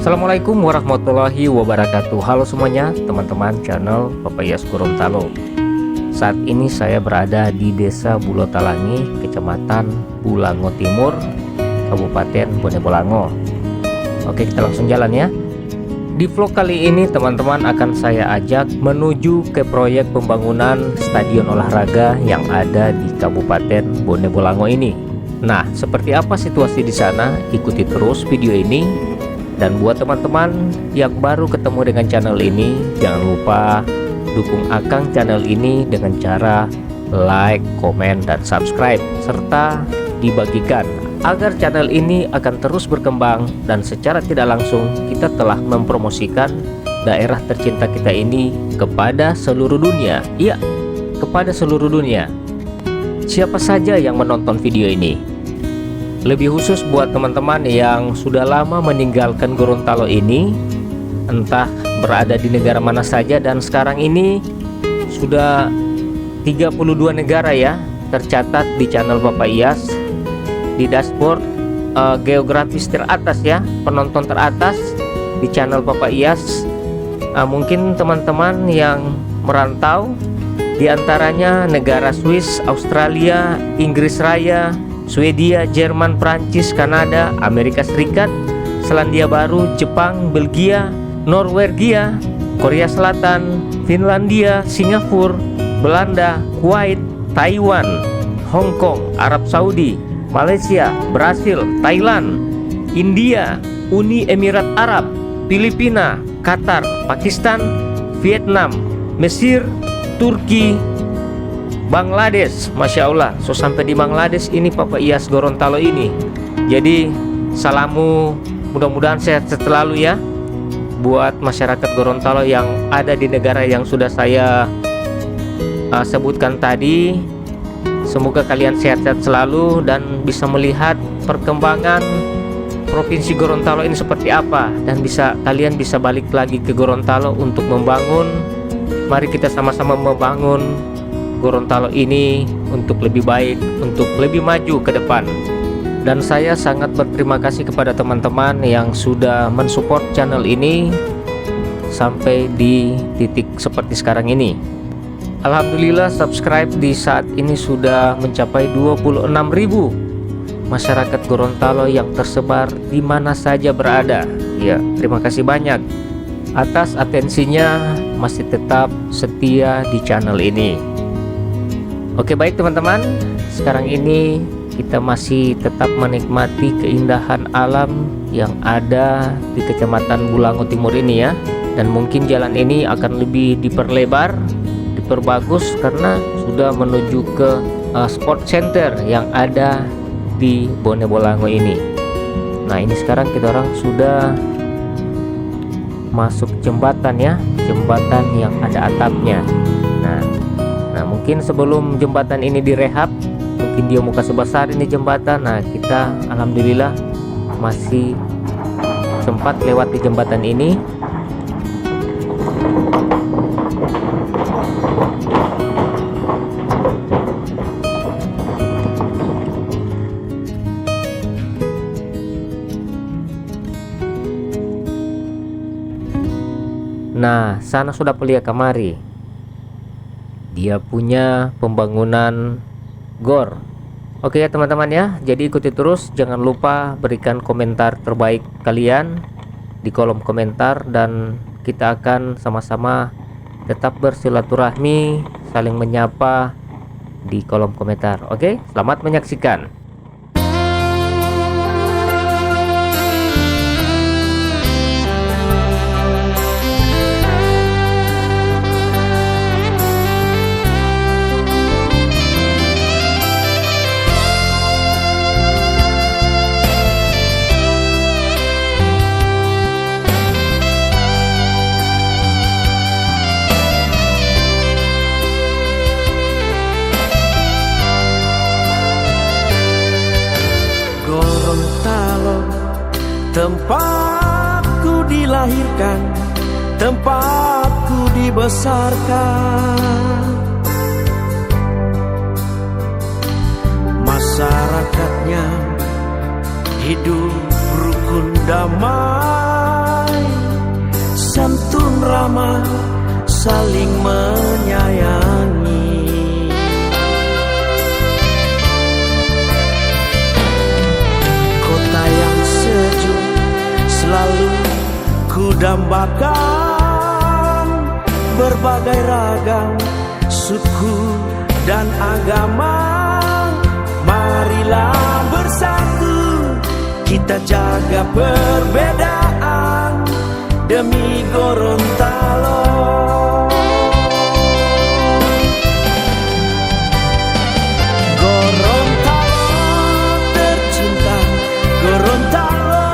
Assalamualaikum warahmatullahi wabarakatuh. Halo semuanya, teman-teman channel Papayas Gorontalo. Saat ini saya berada di Desa Bulotalangi, Kecamatan Bulango Timur, Kabupaten Bone Bolango. Oke, kita langsung jalan ya. Di vlog kali ini teman-teman akan saya ajak menuju ke proyek pembangunan stadion olahraga yang ada di Kabupaten Bone Bolango ini. Nah, seperti apa situasi di sana? Ikuti terus video ini. Dan buat teman-teman yang baru ketemu dengan channel ini, jangan lupa dukung Akang channel ini dengan cara like, komen, dan subscribe, serta dibagikan agar channel ini akan terus berkembang dan secara tidak langsung kita telah mempromosikan daerah tercinta kita ini kepada seluruh dunia. Iya, kepada seluruh dunia. Siapa saja yang menonton video ini, lebih khusus buat teman-teman yang sudah lama meninggalkan Gorontalo ini, entah berada di negara mana saja, dan sekarang ini sudah 32 negara ya tercatat di channel Bapak Iyas di dashboard geografis teratas ya, penonton teratas di channel Bapak Iyas. Mungkin teman-teman yang merantau diantaranya negara Swiss, Australia, Inggris Raya, Swedia, Jerman, Prancis, Kanada, Amerika Serikat, Selandia Baru, Jepang, Belgia, Norwegia, Korea Selatan, Finlandia, Singapura, Belanda, Kuwait, Taiwan, Hong Kong, Arab Saudi, Malaysia, Brasil, Thailand, India, Uni Emirat Arab, Filipina, Qatar, Pakistan, Vietnam, Mesir, Turki, Bangladesh. Masya Allah, so sampai di Bangladesh ini Papa Iyas Gorontalo ini. Jadi salamu, mudah-mudahan sehat selalu ya buat masyarakat Gorontalo yang ada di negara yang sudah saya sebutkan tadi. Semoga kalian sehat-sehat selalu dan bisa melihat perkembangan Provinsi Gorontalo ini seperti apa, dan kalian bisa balik lagi ke Gorontalo untuk membangun. Mari kita sama-sama membangun Gorontalo ini untuk lebih baik, untuk lebih maju ke depan. Dan saya sangat berterima kasih kepada teman-teman yang sudah mensupport channel ini sampai di titik seperti sekarang ini. Alhamdulillah, subscribe di saat ini sudah mencapai 26.000 masyarakat Gorontalo yang tersebar di mana saja berada. Ya, terima kasih banyak atas atensinya, masih tetap setia di channel ini. Oke, baik teman-teman, sekarang ini kita masih tetap menikmati keindahan alam yang ada di Kecamatan Bulango Timur ini ya. Dan mungkin jalan ini akan lebih diperlebar, diperbagus karena sudah menuju ke sport center yang ada di Bone Bolango ini. Nah, ini sekarang kita orang sudah masuk jembatan ya, jembatan yang ada atapnya. Nah, mungkin sebelum jembatan ini direhab, mungkin dia muka sebesar ini jembatan. Nah, kita alhamdulillah masih sempat lewat di jembatan ini. Nah, sana sudah Pelia Kamari. Dia punya pembangunan gor. Oke ya teman-teman ya, jadi ikuti terus. Jangan lupa berikan komentar terbaik kalian di kolom komentar, dan kita akan sama-sama tetap bersilaturahmi, saling menyapa di kolom komentar. Oke, selamat menyaksikan. Tempatku dilahirkan, tempatku dibesarkan. Masyarakatnya hidup rukun damai. bersama saling menyayangi. Kota yang sejuk selalu ku dambakan, berbagai ragam suku dan agama. Marilah bersatu kita jaga perbedaan demi Gorontalo. Gorontalo tercinta, Gorontalo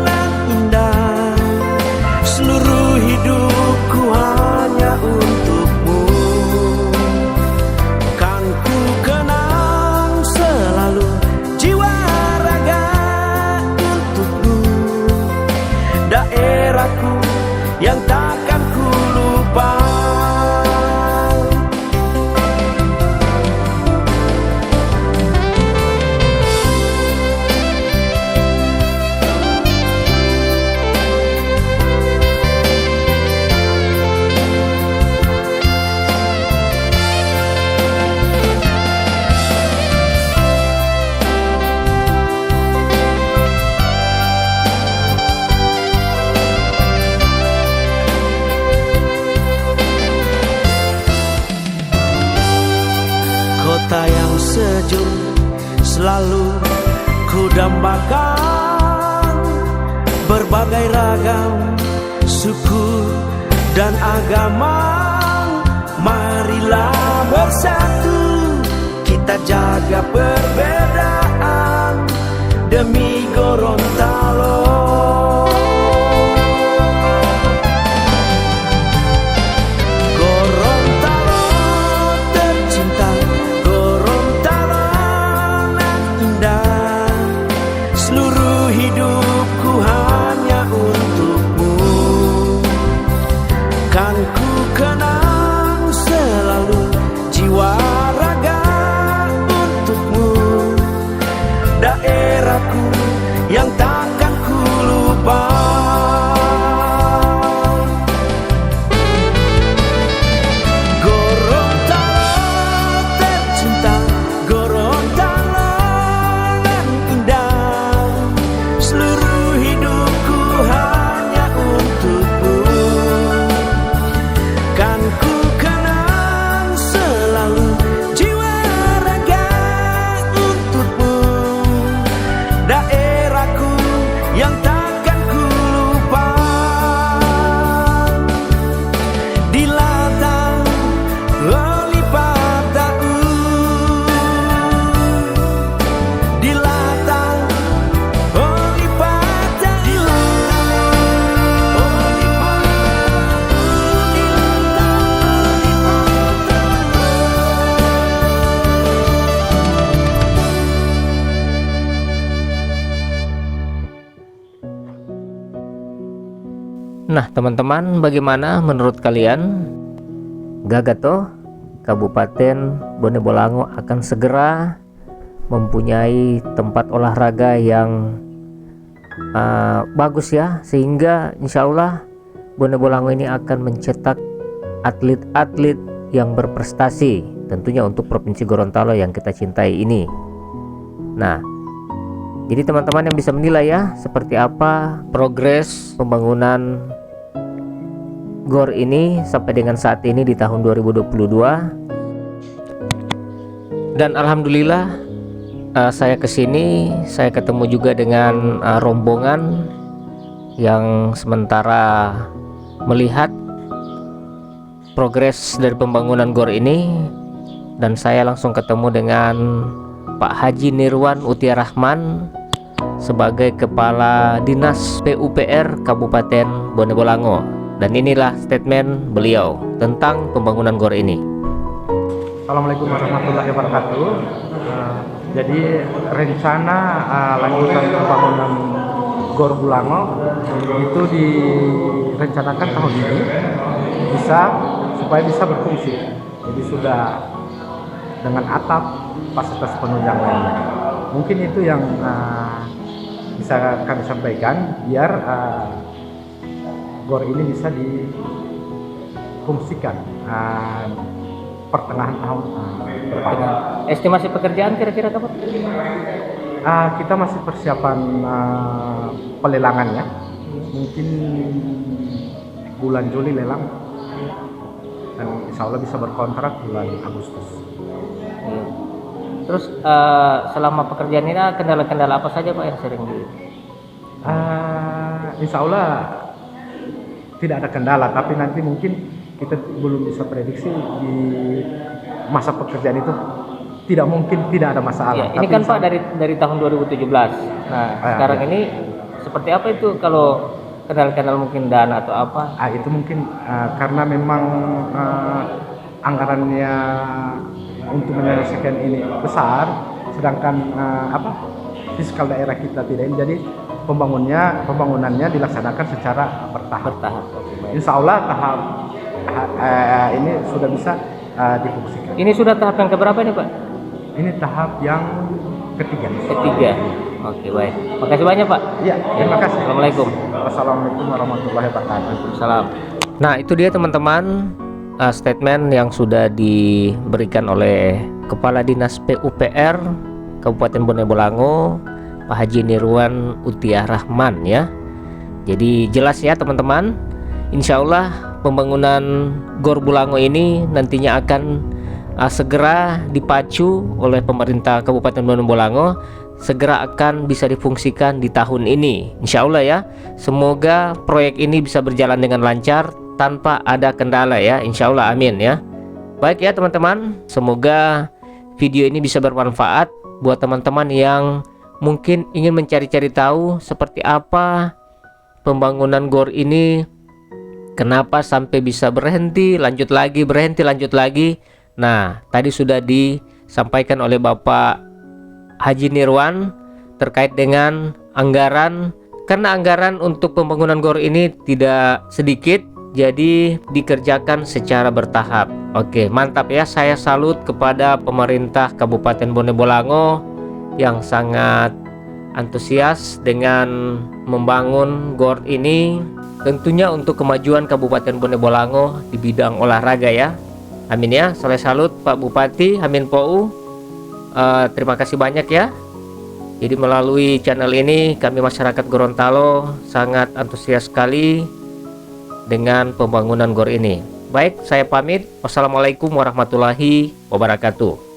nan indah, seluruh hidupku hanya untukmu. Kan ku kenang selalu jiwa raga untukmu, daerahku yang takkan ku lupa. Kota yang sejuk selalu ku dambakan, berbagai ragam suku dan agama. Marilah bersatu kita jaga perbedaan demi Gorontalo. Hidupku hanya untukmu, kan ku kenang selalu jiwa raga untukmu, daerahku yang takkan ku lupa. Gorontalo tercinta, Gorontalo nan indah, seluruh hidupku hanya untukmu. Kan ku kenang selalu jiwa raga untukmu, daerahku yang takkan ku lupa. Di ladang Olipataku, di ladang Nah teman-teman, bagaimana menurut kalian? Gagato, Kabupaten Bone Bolango akan segera mempunyai tempat olahraga yang bagus ya, sehingga insya Allah Bone Bolango ini akan mencetak atlet-atlet yang berprestasi, tentunya untuk Provinsi Gorontalo yang kita cintai ini. Nah, jadi teman-teman yang bisa menilai ya, seperti apa progres pembangunan GOR ini sampai dengan saat ini di tahun 2022. Dan alhamdulillah saya kesini, saya ketemu juga dengan rombongan yang sementara melihat progres dari pembangunan GOR ini, dan saya langsung ketemu dengan Pak Haji Nirwan Utia Rahman sebagai Kepala Dinas PUPR Kabupaten Bone Bolango, dan inilah statement beliau tentang pembangunan GOR ini. Assalamualaikum warahmatullahi wabarakatuh. Jadi rencana lanjutan pembangunan GOR Bolango itu direncanakan tahun ini supaya bisa berfungsi. Jadi sudah dengan atap, fasilitas penunjang lainnya. Mungkin itu yang bisa kami sampaikan biar GOR ini bisa difungsikan pertengahan tahun depan. Dengan estimasi pekerjaan kira-kira kapan? Kita masih persiapan pelelangannya, mungkin bulan Juli lelang, dan insya Allah bisa berkontrak bulan Agustus. Iya. Terus selama pekerjaan ini kendala-kendala apa saja Pak yang sering di? Insya Allah tidak ada kendala, tapi nanti mungkin kita belum bisa prediksi di masa pekerjaan itu tidak mungkin tidak ada masalah. Ya, ini kan Pak dari tahun 2017. Nah, sekarang ya. ini seperti apa itu kalau kendala-kendala mungkin dana atau apa? Itu mungkin karena memang anggarannya untuk menyelesaikan ini besar, sedangkan fiskal daerah kita tidak ini, jadi pembangunannya dilaksanakan secara bertahap. Oke, baik. Insya Allah tahap ini sudah bisa difungsikan. Ini sudah tahap yang keberapa ini Pak? Ini tahap yang ketiga. Oke, baik. Makasih banyak Pak. Ya, terima kasih. Assalamualaikum. Wassalamualaikum warahmatullahi wabarakatuh. Salam. Nah, itu dia teman-teman statement yang sudah diberikan oleh Kepala Dinas PUPR Kabupaten Bone Bolango, Pak Haji Nirwan Utiah Rahman ya. Jadi jelas ya teman-teman. Insya Allah pembangunan Gor Bolango ini nantinya akan segera dipacu oleh pemerintah Kabupaten Bone Bolango, segera akan bisa difungsikan di tahun ini Insya Allah ya. Semoga proyek ini bisa berjalan dengan lancar tanpa ada kendala ya, Insya Allah, amin ya. Baik ya teman-teman, semoga video ini bisa bermanfaat buat teman-teman yang mungkin ingin mencari-cari tahu seperti apa pembangunan GOR ini, kenapa sampai bisa berhenti, lanjut lagi, berhenti, lanjut lagi. Nah, tadi sudah disampaikan oleh Bapak Haji Nirwan terkait dengan anggaran, karena anggaran untuk pembangunan GOR ini tidak sedikit, jadi dikerjakan secara bertahap. Oke, mantap ya, saya salut kepada pemerintah Kabupaten Bone Bolango yang sangat antusias dengan membangun GOR ini, tentunya untuk kemajuan Kabupaten Bone Bolango di bidang olahraga ya. Amin ya, saya salut Pak Bupati, amin POU. Terima kasih banyak ya. Jadi melalui channel ini kami masyarakat Gorontalo sangat antusias sekali dengan pembangunan GOR ini. Baik, saya pamit. Wassalamualaikum warahmatullahi wabarakatuh.